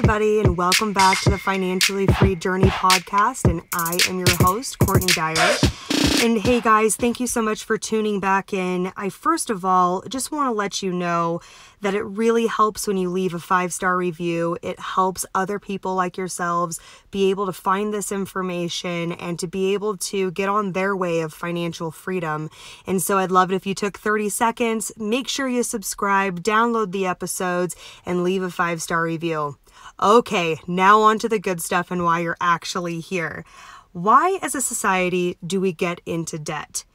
everybody, and welcome back to the Financially Free Journey podcast. And I am your host, Courtney Dyer. And hey guys, thank you so much for tuning back in. I first of all just want to let you know that it really helps when you leave a 5-star review. It helps other people like yourselves be able to find this information and to be able to get on their way of financial freedom. And so I'd love it if you took 30 seconds, make sure you subscribe, download the episodes, and leave a 5-star review. Okay, now on to the good stuff and why you're actually here. Why as a society do we get into debt?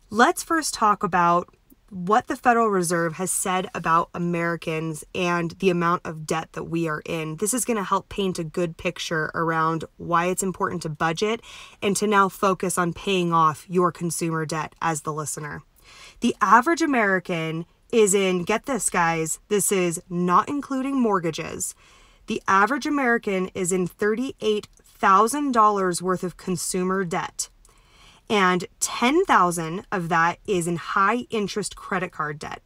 Let's first talk about what the Federal Reserve has said about Americans and the amount of debt that we are in. This is going to help paint a good picture around why it's important to budget and to now focus on paying off your consumer debt as the listener. The average American is in, get this guys, this is not including mortgages. The average American is in $38,000 worth of consumer debt. And $10,000 of that is in high interest credit card debt.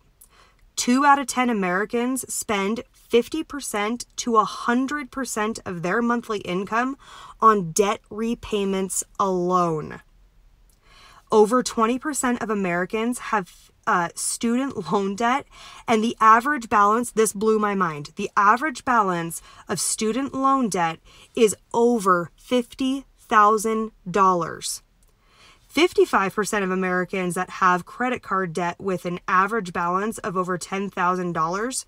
2 out of 10 Americans spend 50% to 100% of their monthly income on debt repayments alone. Over 20% of Americans have student loan debt, and the average balance, this blew my mind, the average balance of student loan debt is over $50,000. 55% of Americans that have credit card debt with an average balance of over $10,000,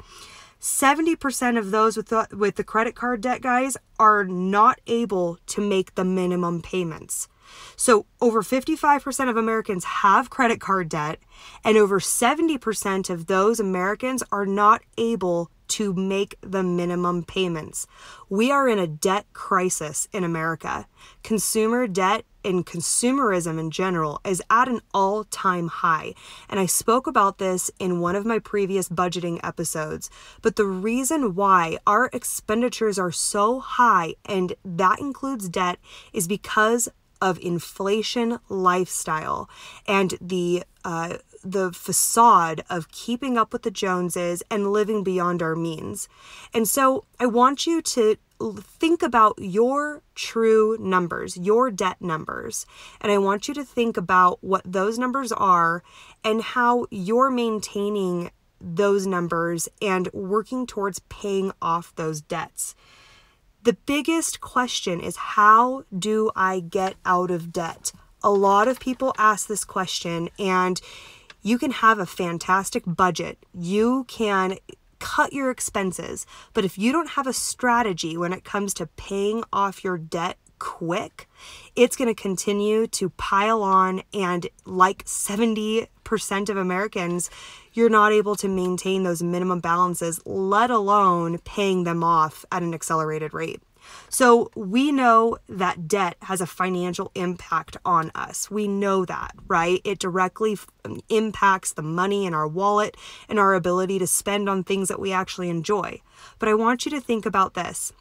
70% of those with the credit card debt, guys, are not able to make the minimum payments. So over 55% of Americans have credit card debt, and over 70% of those Americans are not able to make the minimum payments. We are in a debt crisis in America. Consumer debt and consumerism in general is at an all-time high. And I spoke about this in one of my previous budgeting episodes. But the reason why our expenditures are so high, and that includes debt, is because of inflation lifestyle and the facade of keeping up with the Joneses and living beyond our means. And so I want you to think about your true numbers, your debt numbers. And I want you to think about what those numbers are and how you're maintaining those numbers and working towards paying off those debts. The biggest question is, how do I get out of debt? A lot of people ask this question, and you can have a fantastic budget. You can cut your expenses, but if you don't have a strategy when it comes to paying off your debt quick, it's going to continue to pile on, and like 70% of Americans, you're not able to maintain those minimum balances, let alone paying them off at an accelerated rate. So we know that debt has a financial impact on us. We know that, right? It directly impacts the money in our wallet and our ability to spend on things that we actually enjoy. But I want you to think about this.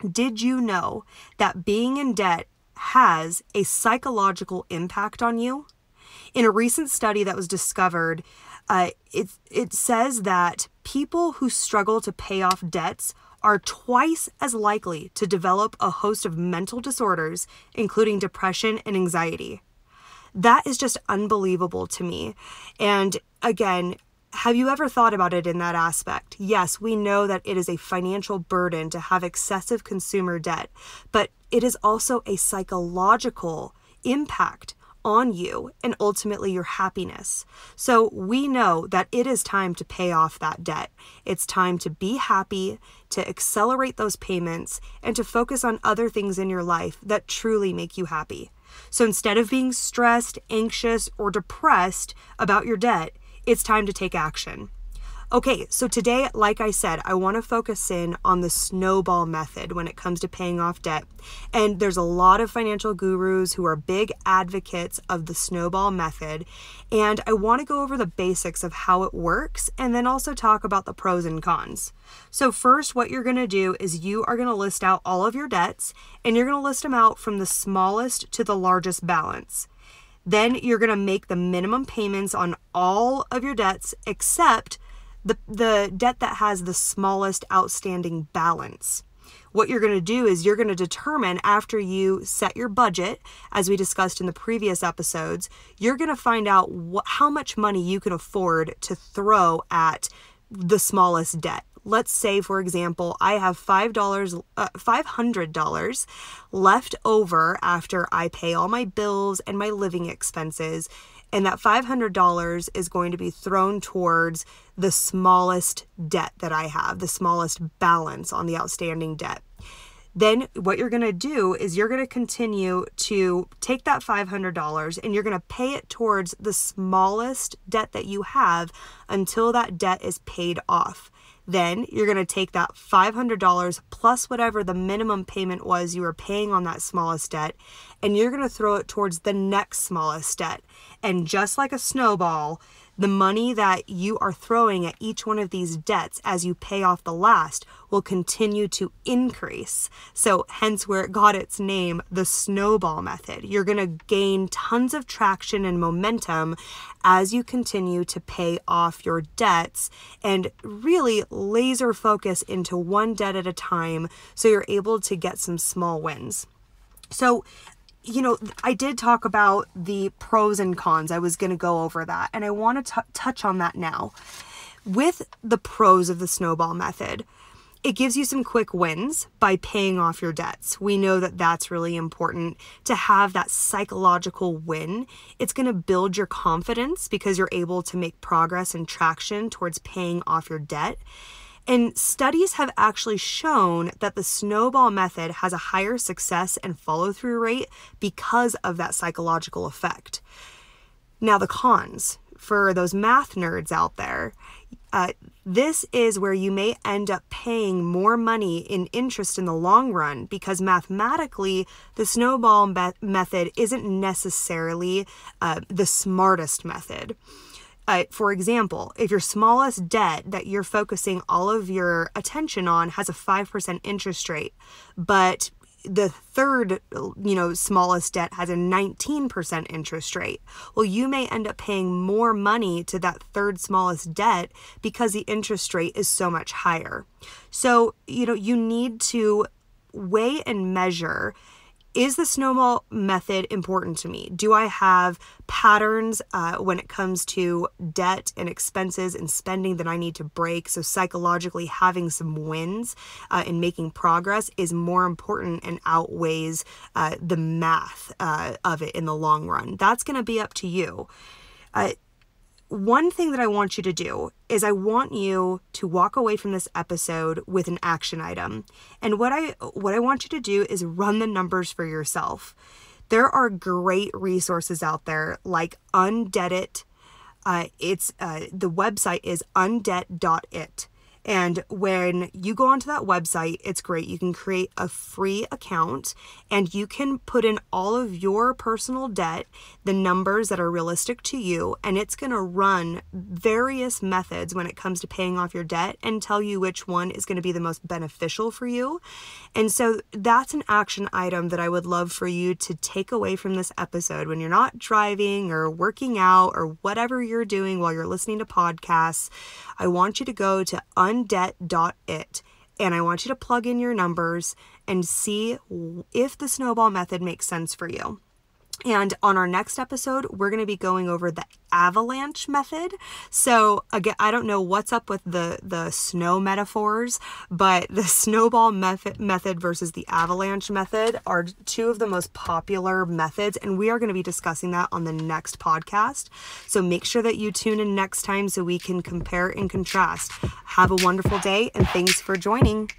Did you know that being in debt has a psychological impact on you? In a recent study that was discovered, it says that people who struggle to pay off debts are twice as likely to develop a host of mental disorders, including depression and anxiety. That is just unbelievable to me. And again, have you ever thought about it in that aspect? Yes, we know that it is a financial burden to have excessive consumer debt, but it is also a psychological impact on you and ultimately your happiness. So we know that it is time to pay off that debt. It's time to be happy, to accelerate those payments, and to focus on other things in your life that truly make you happy. So instead of being stressed, anxious, or depressed about your debt, it's time to take action. Okay, so today, like I said, I want to focus in on the snowball method when it comes to paying off debt. And there's a lot of financial gurus who are big advocates of the snowball method. And I want to go over the basics of how it works and then also talk about the pros and cons. So first, what you're going to do is you are going to list out all of your debts, and you're going to list them out from the smallest to the largest balance. Then you're going to make the minimum payments on all of your debts except the debt that has the smallest outstanding balance. what you're going to do is you're going to determine, after you set your budget, as we discussed in the previous episodes, you're going to find out how much money you can afford to throw at the smallest debt. Let's say, for example, I have $500 left over after I pay all my bills and my living expenses. And that $500 is going to be thrown towards the smallest debt that I have, the smallest balance on the outstanding debt. Then what you're going to do is you're going to continue to take that $500 and you're going to pay it towards the smallest debt that you have until that debt is paid off. Then you're going to take that $500 plus whatever the minimum payment was you were paying on that smallest debt, and you're going to throw it towards the next smallest debt. And just like a snowball, the money that you are throwing at each one of these debts as you pay off the last will continue to increase. So hence where it got its name, the snowball method. You're going to gain tons of traction and momentum as you continue to pay off your debts and really laser focus into one debt at a time so you're able to get some small wins. So, I did talk about the pros and cons. I was going to go over that, and I want to touch on that now. With the pros of the snowball method, it gives you some quick wins by paying off your debts. We know that that's really important to have that psychological win. It's going to build your confidence because you're able to make progress and traction towards paying off your debt. And studies have actually shown that the snowball method has a higher success and follow-through rate because of that psychological effect. Now, the cons, for those math nerds out there, this is where you may end up paying more money in interest in the long run because mathematically, the snowball method isn't necessarily the smartest method. For example, if your smallest debt that you're focusing all of your attention on has a 5% interest rate, but the third, smallest debt has a 19% interest rate, well, you may end up paying more money to that third smallest debt because the interest rate is so much higher. So, you need to weigh and measure, is the snowball method important to me? Do I have patterns when it comes to debt and expenses and spending that I need to break? So psychologically having some wins and making progress is more important and outweighs the math of it in the long run. That's going to be up to you. One thing that I want you to do is I want you to walk away from this episode with an action item. And what I want you to do is run the numbers for yourself. There are great resources out there like Undebt. The website is undebt.it. And when you go onto that website, it's great. You can create a free account and you can put in all of your personal debt, the numbers that are realistic to you, and it's going to run various methods when it comes to paying off your debt and tell you which one is going to be the most beneficial for you. And so that's an action item that I would love for you to take away from this episode when you're not driving or working out or whatever you're doing while you're listening to podcasts. I want you to go to undebt.it and I want you to plug in your numbers and see if the snowball method makes sense for you. And on our next episode, we're going to be going over the avalanche method. So again, I don't know what's up with the snow metaphors, but the snowball method versus the avalanche method are two of the most popular methods. And we are going to be discussing that on the next podcast. So make sure that you tune in next time so we can compare and contrast. Have a wonderful day and thanks for joining.